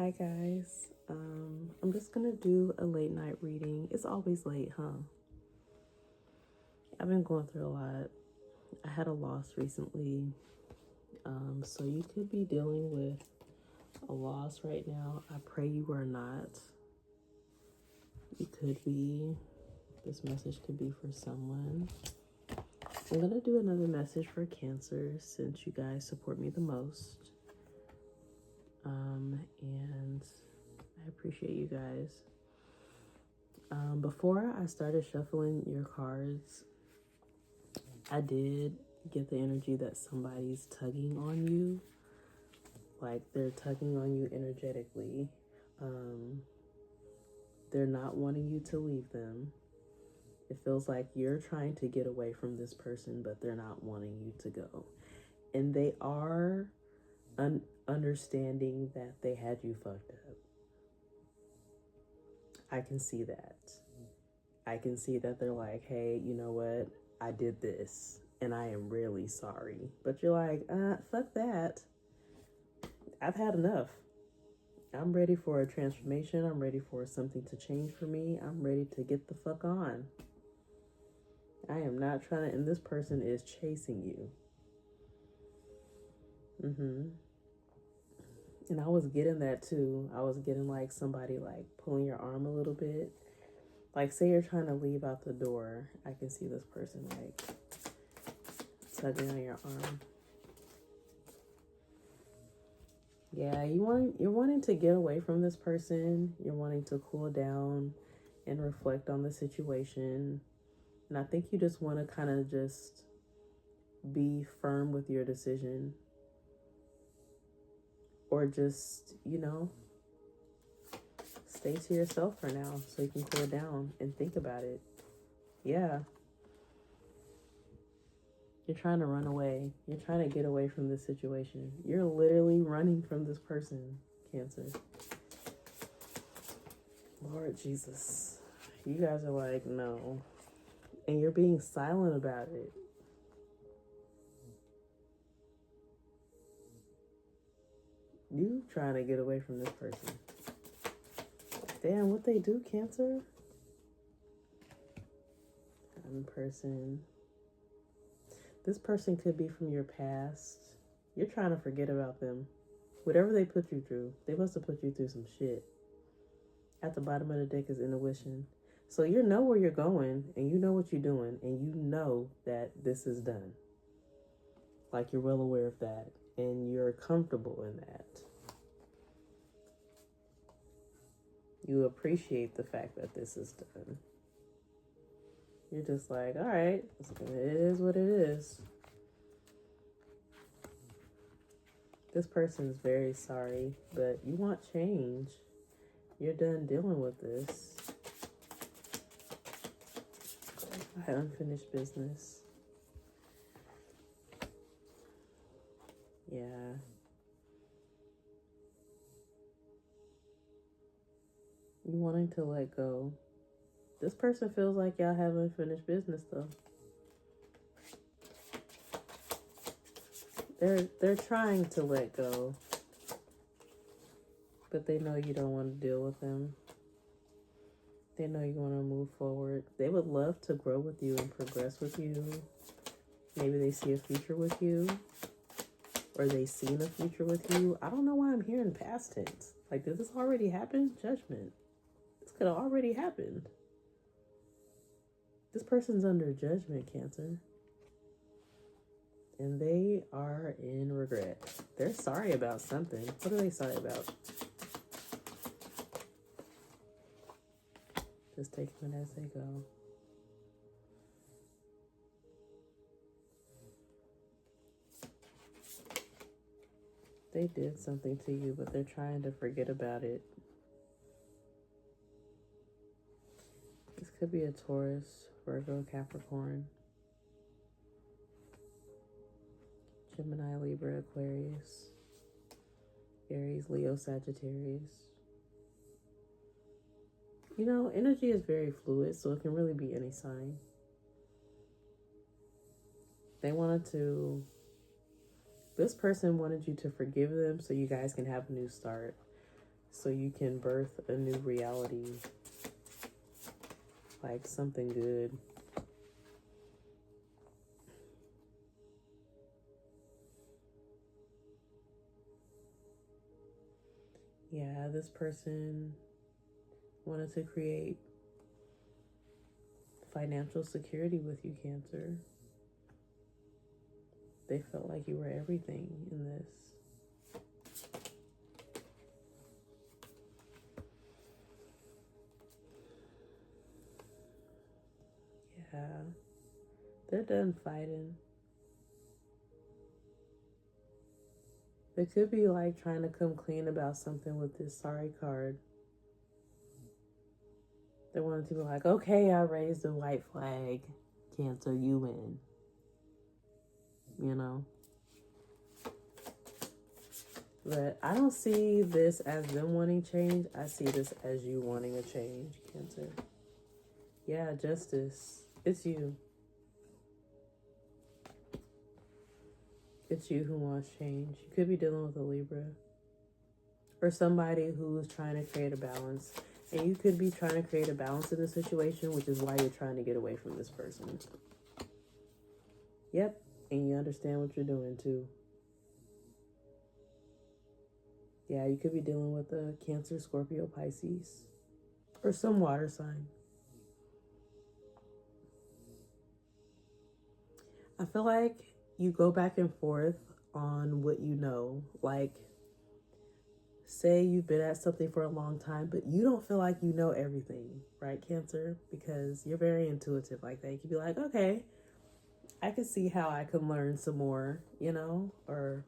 Hi guys. I'm just gonna do a late night reading. It's always late, huh? I've been going through a lot. I had a loss recently. So you could be dealing with a loss right now. I pray you are not. You could be. This message could be for someone. I'm gonna do another message for Cancer since you guys support me the most. And I appreciate you guys. Before I started shuffling your cards, I did get the energy that somebody's tugging on you. Like they're tugging on you energetically. They're not wanting you to leave them. It feels like you're trying to get away from this person, but they're not wanting you to go. And they are understanding that they had you fucked up. I can see that. I can see that they're like, hey, you know what? I did this and I am really sorry. But you're like, fuck that. I've had enough. I'm ready for a transformation. I'm ready for something to change for me. I'm ready to get the fuck on. I am not trying to, and this person is chasing you. And I was getting that too. I was getting like somebody like pulling your arm a little bit. Like say you're trying to leave out the door. I can see this person like tugging on your arm. Yeah, you're wanting to get away from this person. You're wanting to cool down and reflect on the situation. And I think you just want to kind of just be firm with your decision. Or just, stay to yourself for now so you can cool down and think about it. Yeah. You're trying to run away. You're trying to get away from this situation. You're literally running from this person, Cancer. Lord Jesus. You guys are like, no. And you're being silent about it. You trying to get away from this person. Damn, what they do, Cancer? One person. This person could be from your past. You're trying to forget about them. Whatever they put you through, they must have put you through some shit. At the bottom of the deck is intuition. So you know where you're going, and you know what you're doing, and you know that this is done. Like you're well aware of that, and you're comfortable in that. You appreciate the fact that this is done. You're just like, all right, it is what it is. This person's very sorry, but you want change. You're done dealing with this. I had unfinished business. Yeah. You wanting to let go. This person feels like y'all have unfinished business though. They're trying to let go. But they know you don't want to deal with them. They know you want to move forward. They would love to grow with you and progress with you. Maybe they see a future with you. Or they seen a future with you. I don't know why I'm hearing past tense. Like, did this already happen? Judgment. This could have already happened. This person's under judgment, Cancer. And they are in regret. They're sorry about something. What are they sorry about? Just take them as they go. They did something to you, but they're trying to forget about it. This could be a Taurus, Virgo, Capricorn, Gemini, Libra, Aquarius, Aries, Leo, Sagittarius. You know, energy is very fluid, so it can really be any sign. This person wanted you to forgive them so you guys can have a new start. so you can birth a new reality, like something good. Yeah, this person wanted to create financial security with you, Cancer. They felt like you were everything in this. Yeah, they're done fighting. They could be like trying to come clean about something with this sorry card. They wanted to be like, okay, I raised the white flag. Cancer, you win. You know? But I don't see this as them wanting change. I see this as you wanting a change, Cancer. Yeah, justice. It's you. It's you who wants change. You could be dealing with a Libra. Or somebody who's trying to create a balance. And you could be trying to create a balance in the situation, which is why you're trying to get away from this person. Yep. And you understand what you're doing, too. Yeah, you could be dealing with a Cancer, Scorpio, Pisces. Or some water sign. I feel like you go back and forth on what you know. Like, say you've been at something for a long time, but you don't feel like you know everything, right, Cancer? Because you're very intuitive like that. You could be like, okay, I can see how I can learn some more, you know, or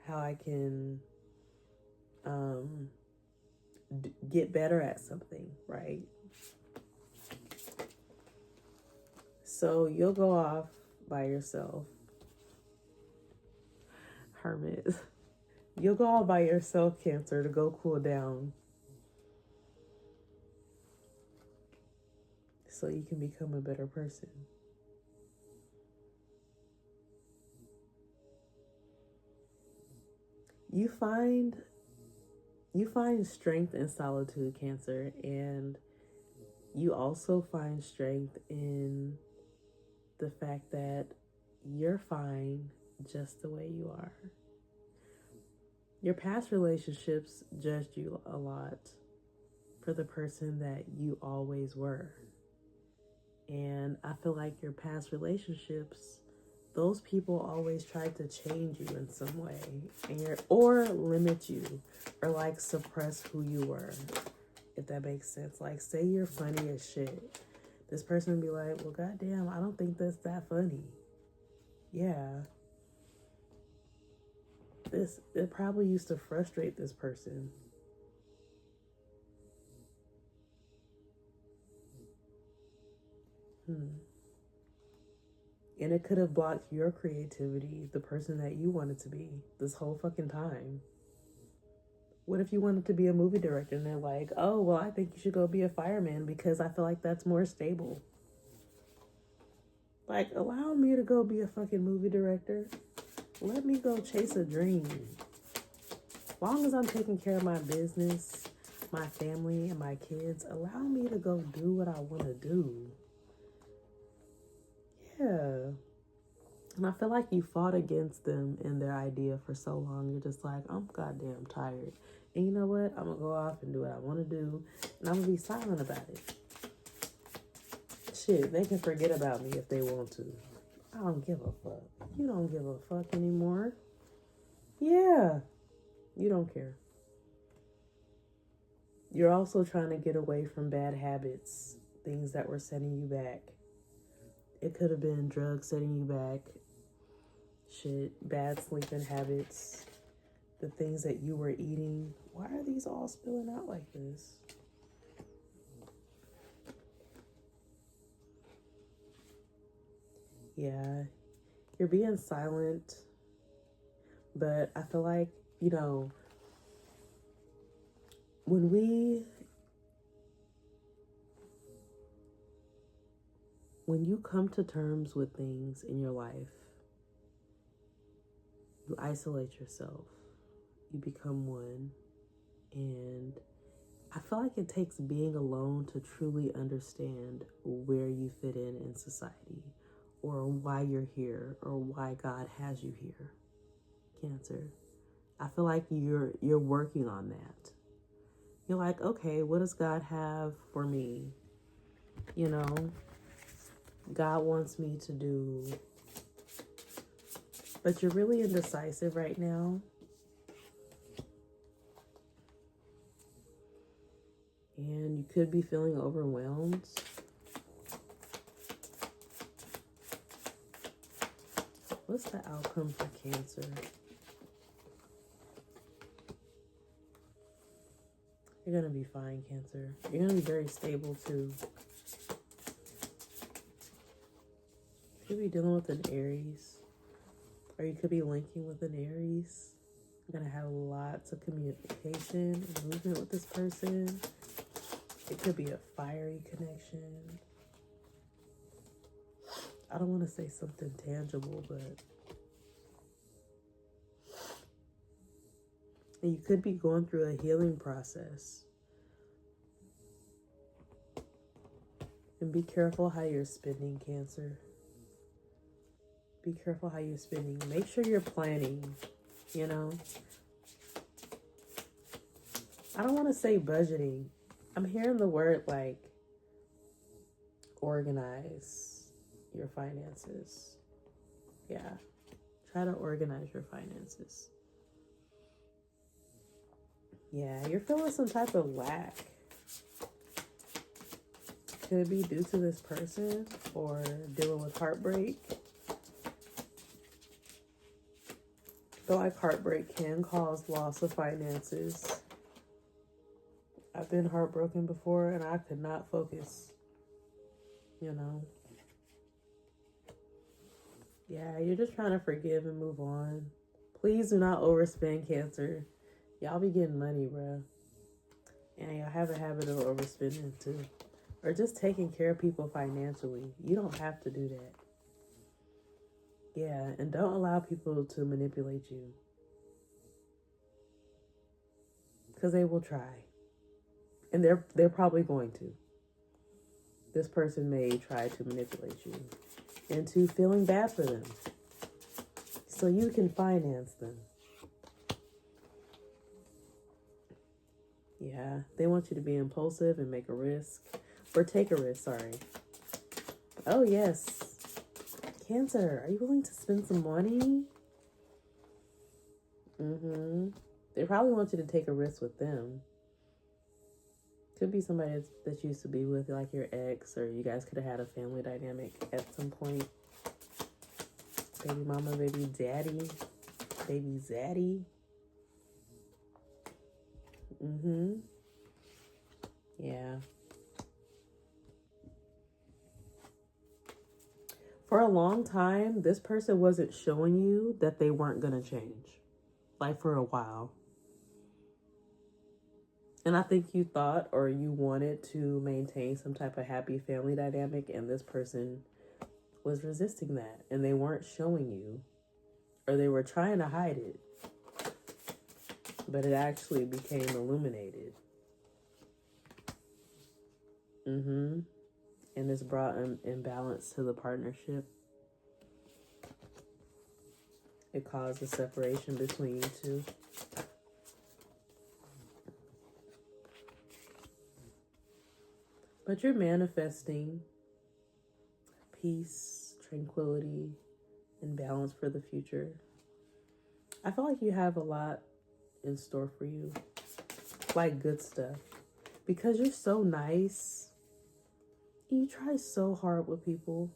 how I can get better at something, right? So you'll go off by yourself. Hermit. You'll go all by yourself, Cancer, to go cool down. So you can become a better person. You find strength in solitude, Cancer, and you also find strength in the fact that you're fine just the way you are. Your past relationships judged you a lot for the person that you always were. And I feel like your past relationships, those people always tried to change you in some way, or limit you, or like suppress who you were, if that makes sense. Like, say you're funny as shit. This person would be like, well, goddamn, I don't think that's that funny. Yeah. It probably used to frustrate this person. And it could have blocked your creativity, the person that you wanted to be, this whole fucking time. What if you wanted to be a movie director and they're like, oh, well, I think you should go be a fireman because I feel like that's more stable. Like, allow me to go be a fucking movie director. Let me go chase a dream. As long as I'm taking care of my business, my family, and my kids, allow me to go do what I want to do. Yeah. And I feel like you fought against them and their idea for so long. You're just like, I'm goddamn tired. And you know what? I'm going to go off and do what I want to do. And I'm going to be silent about it. Shit, they can forget about me if they want to. I don't give a fuck. You don't give a fuck anymore. Yeah. You don't care. You're also trying to get away from bad habits, things that were setting you back. It could have been drugs setting you back. Shit, bad sleeping habits, the things that you were eating. Why are these all spilling out like this? Yeah, you're being silent, but I feel like, you know, when you come to terms with things in your life, you isolate yourself. You become one. And I feel like it takes being alone to truly understand where you fit in society, or why you're here, or why God has you here, Cancer. I feel like you're working on that. You're like, okay, what does God have for me? You know, God wants me to do, but you're really indecisive right now. And you could be feeling overwhelmed. What's the outcome for Cancer? You're going to be fine, Cancer. You're going to be very stable, too. You could be dealing with an Aries. Or you could be linking with an Aries. You're going to have lots of communication and movement with this person. It could be a fiery connection. I don't want to say something tangible, but and you could be going through a healing process. And be careful how you're spending, Cancer. Be careful how you're spending. Make sure you're planning, you know. I don't want to say budgeting. I'm hearing the word like organize your finances. Yeah. Try to organize your finances. Yeah, you're feeling some type of lack. Could it be due to this person or dealing with heartbreak? I feel like heartbreak can cause loss of finances. I've been heartbroken before and I could not focus, you know. Yeah, you're just trying to forgive and move on. Please do not overspend, Cancer. Y'all be getting money, bruh. And y'all have a habit of overspending too. Or just taking care of people financially. You don't have to do that. Yeah, and don't allow people to manipulate you. Because they will try. And they're probably going to. This person may try to manipulate you into feeling bad for them, so you can finance them. Yeah, they want you to be impulsive and make a risk. Or take a risk, sorry. Oh, yes. Cancer, are you willing to spend some money? They probably want you to take a risk with them. Could be somebody that you used to be with, like your ex, or you guys could have had a family dynamic at some point. Baby mama, baby daddy, baby zaddy. Yeah. For a long time, this person wasn't showing you that they weren't going to change. Like for a while. And I think you thought or you wanted to maintain some type of happy family dynamic, and this person was resisting that. And they weren't showing you, or they were trying to hide it. But it actually became illuminated. And this brought an imbalance to the partnership. It caused a separation between you two. But you're manifesting peace, tranquility, and balance for the future. I feel like you have a lot in store for you. Like good stuff. Because you're so nice. You try so hard with people.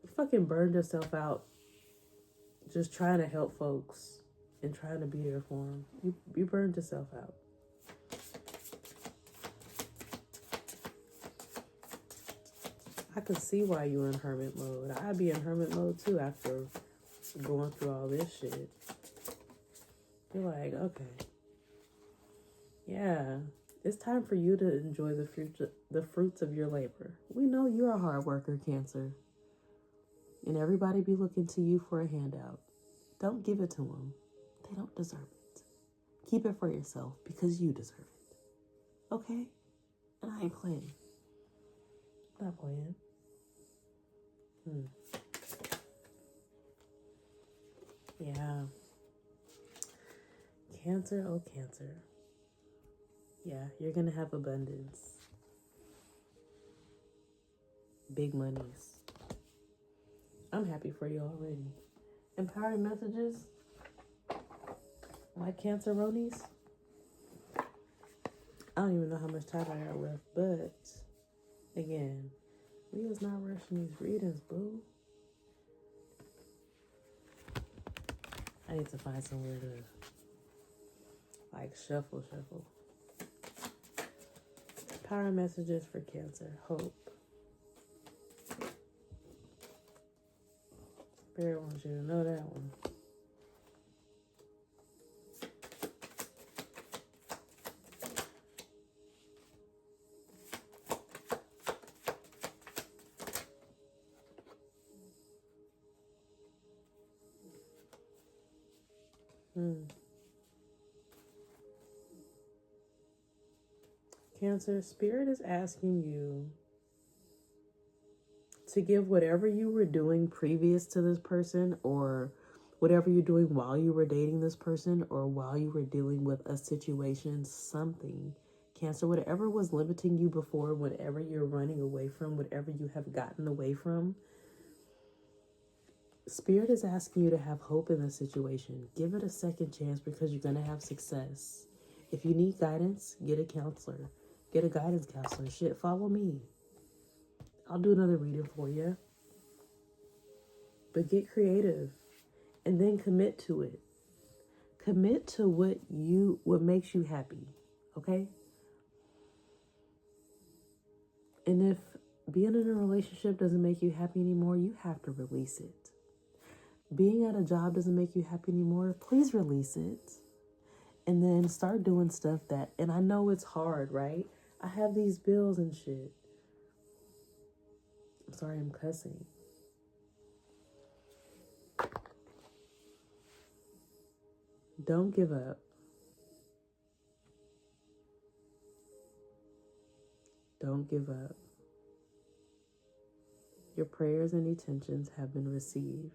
You fucking burned yourself out just trying to help folks and trying to be there for them. You burned yourself out. I could see why you were in hermit mode. I'd be in hermit mode too after going through all this shit. You're like, okay. Yeah. It's time for you to enjoy the fruits of your labor. We know you're a hard worker, Cancer. And everybody be looking to you for a handout. Don't give it to them. They don't deserve it. Keep it for yourself because you deserve it. Okay? And I ain't playing. Not playing. Yeah. Cancer, oh Cancer. Yeah, you're gonna have abundance. Big monies. I'm happy for you already. Empowering messages. My Canceronies. I don't even know how much time I got left, but again, we is not rushing these readings, boo. I need to find somewhere to like shuffle. Power messages for Cancer. Hope. Spirit wants you to know that one. Cancer, Spirit is asking you to give whatever you were doing previous to this person, or whatever you're doing while you were dating this person, or while you were dealing with a situation, something. Cancer, whatever was limiting you before, whatever you're running away from, whatever you have gotten away from, Spirit is asking you to have hope in this situation. Give it a second chance because you're going to have success. If you need guidance, get a counselor. Get a guidance counselor. Shit, follow me. I'll do another reading for you. But get creative. And then commit to it. Commit to what makes you happy. Okay? And if being in a relationship doesn't make you happy anymore, you have to release it. Being at a job doesn't make you happy anymore, please release it. And then start doing stuff that, and I know it's hard, right? I have these bills and shit. I'm sorry, I'm cussing. Don't give up. Don't give up. Your prayers and intentions have been received.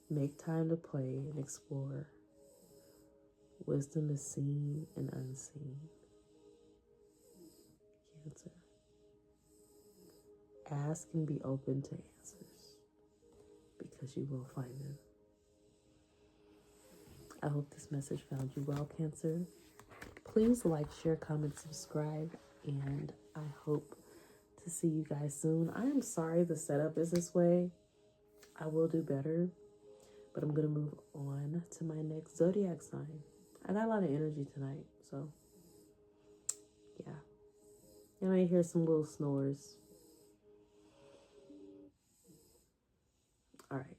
Make time to play and explore. Wisdom is seen and unseen. Cancer. Ask and be open to answers because you will find them. I hope this message found you well, Cancer. Please like, share, comment, subscribe, and I hope to see you guys soon. I am sorry the setup is this way. I will do better, but I'm going to move on to my next zodiac sign. I got a lot of energy tonight, so yeah. You might hear some little snores. All right.